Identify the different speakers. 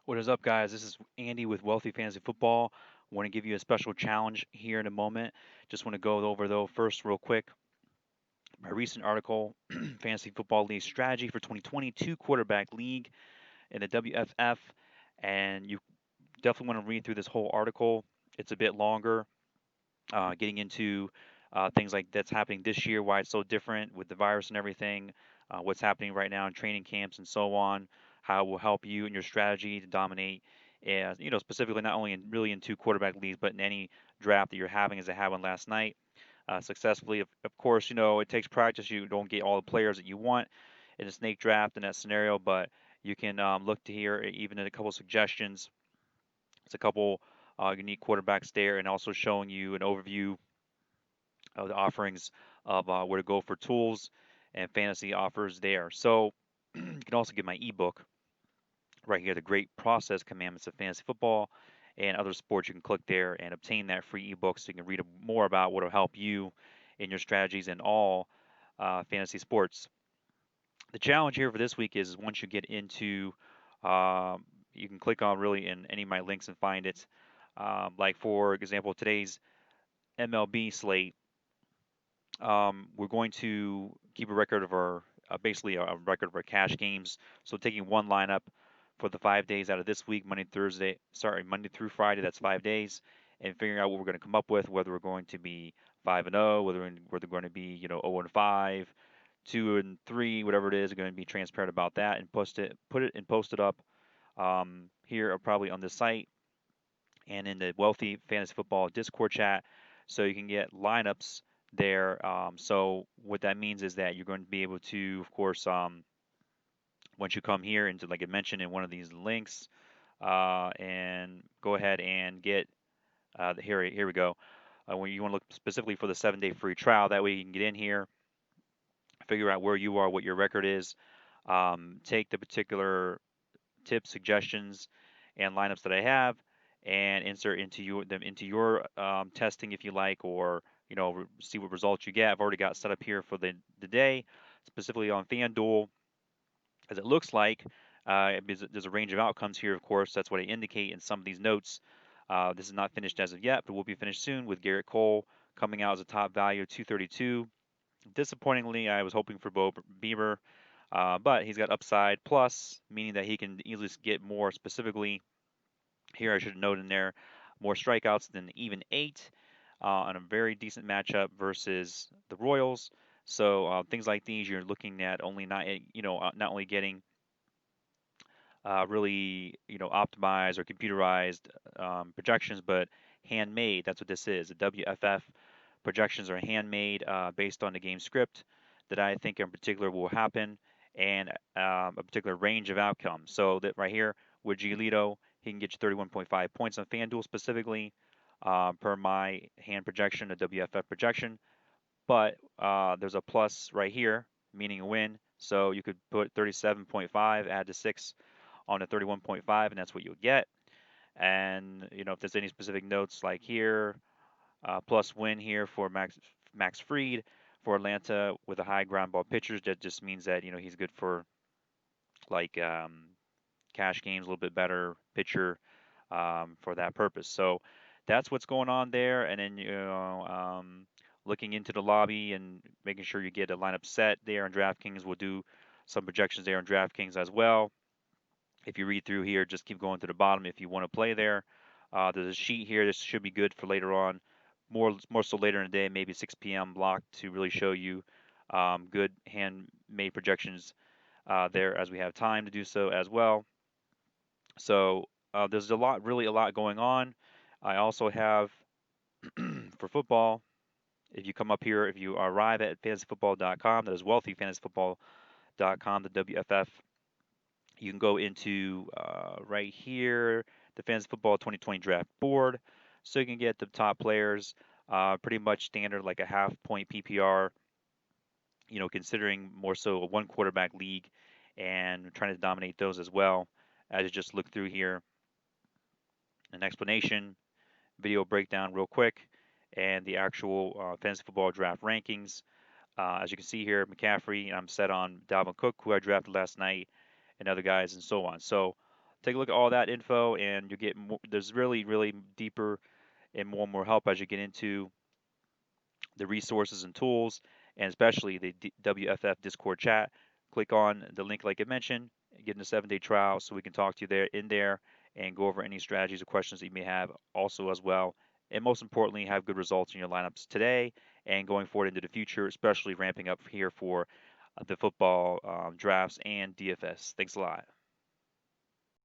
Speaker 1: What is up, guys? This is Andy with Wealthy Fantasy Football. Want to give you a special challenge here in a moment. Just want to go over, though, first, real quick, my recent article, Fantasy Football League Strategy for 2022 Quarterback League in the WFF. And you definitely want to read through this whole article. It's a bit longer, getting into things like that's happening this year, why it's so different with the virus and everything, what's happening right now in training camps and so on, how it will help you in your strategy to dominate. And specifically not only in really in two quarterback leagues, but in any draft that you're having, as I had one last night, successfully. Of course, it takes practice. You don't get all the players that you want in a snake draft in that scenario, but you can look to here even in a couple suggestions. It's a couple unique quarterbacks there, and also showing you an overview of the offerings of where to go for tools and fantasy offers there. So you can also get my ebook right here, The Great Process Commandments of Fantasy Football and Other Sports. You can click there and obtain that free ebook so you can read more about what will help you in your strategies in all fantasy sports. The challenge here for this week is once you get into, you can click on really in any of my links and find it. Like for example, today's MLB slate, we're going to keep a record of our basically a record of our cash games. So taking one lineup for the 5 days out of this week, Monday through Friday, that's 5 days, and figuring out what we're going to come up with, whether we're going to be 5-0, whether we're going to be 0-5, 2-3, whatever it is. We're going to be transparent about that and put it and post it up here probably on the site and in the Wealthy Fantasy Football Discord chat, so you can get lineups there. So what that means is that you're going to be able to, of course, once you come here into, like I mentioned in one of these links, and go ahead and get here we go. When you want to look specifically for the 7-day free trial, that way you can get in here, figure out where you are, what your record is, take the particular tips, suggestions, and lineups that I have, and insert them into your testing if you like, or see what results you get. I've already got set up here for the day, specifically on FanDuel, as it looks like. There's a range of outcomes here, of course. That's what I indicate in some of these notes. This is not finished as of yet, but will be finished soon with Garrett Cole coming out as a top value, 232. Disappointingly, I was hoping for Bo Bieber, but he's got upside plus, meaning that he can easily get more. Specifically, here I should note in there, more strikeouts than even 8 on a very decent matchup versus the Royals. So things like these, you're looking at only not only getting really optimized or computerized projections, but handmade. That's what this is. The WFF projections are handmade based on the game script that I think in particular will happen, and a particular range of outcomes. So that right here with Giolito, he can get you 31.5 points on FanDuel specifically, per my hand projection, a WFF projection. But there's a plus right here, meaning a win. So you could put 37.5, add to 6 on a 31.5, and that's what you'll get. And if there's any specific notes like here, plus win here for Max Fried for Atlanta with a high ground ball pitchers. That just means that he's good for like cash games, a little bit better pitcher for that purpose. So that's what's going on there. And then looking into the lobby and making sure you get a lineup set there on DraftKings. We'll do some projections there on DraftKings as well. If you read through here, just keep going to the bottom if you want to play there. There's a sheet here. This should be good for later on, more so later in the day, maybe 6 p.m. block to really show you good handmade projections there as we have time to do so as well. So there's really a lot going on. I also have for football. If you come up here, if you arrive at fantasyfootball.com, that is wealthyfantasyfootball.com, the WFF, you can go into right here, the Fantasy Football 2020 Draft Board. So you can get the top players, pretty much standard, like a half point PPR, considering more so a one quarterback league and trying to dominate those as well. As you just look through here, an explanation, video breakdown real quick, and the actual fantasy football draft rankings. As you can see here, McCaffrey, I'm set on Dalvin Cook, who I drafted last night, and other guys, and so on. So take a look at all that info, and you get more, there's really deeper and more help as you get into the resources and tools, and especially the WFF Discord chat. Click on the link like I mentioned, get in a 7-day trial so we can talk to you there and go over any strategies or questions that you may have also as well. And most importantly, have good results in your lineups today and going forward into the future, especially ramping up here for the football drafts and DFS. Thanks a lot.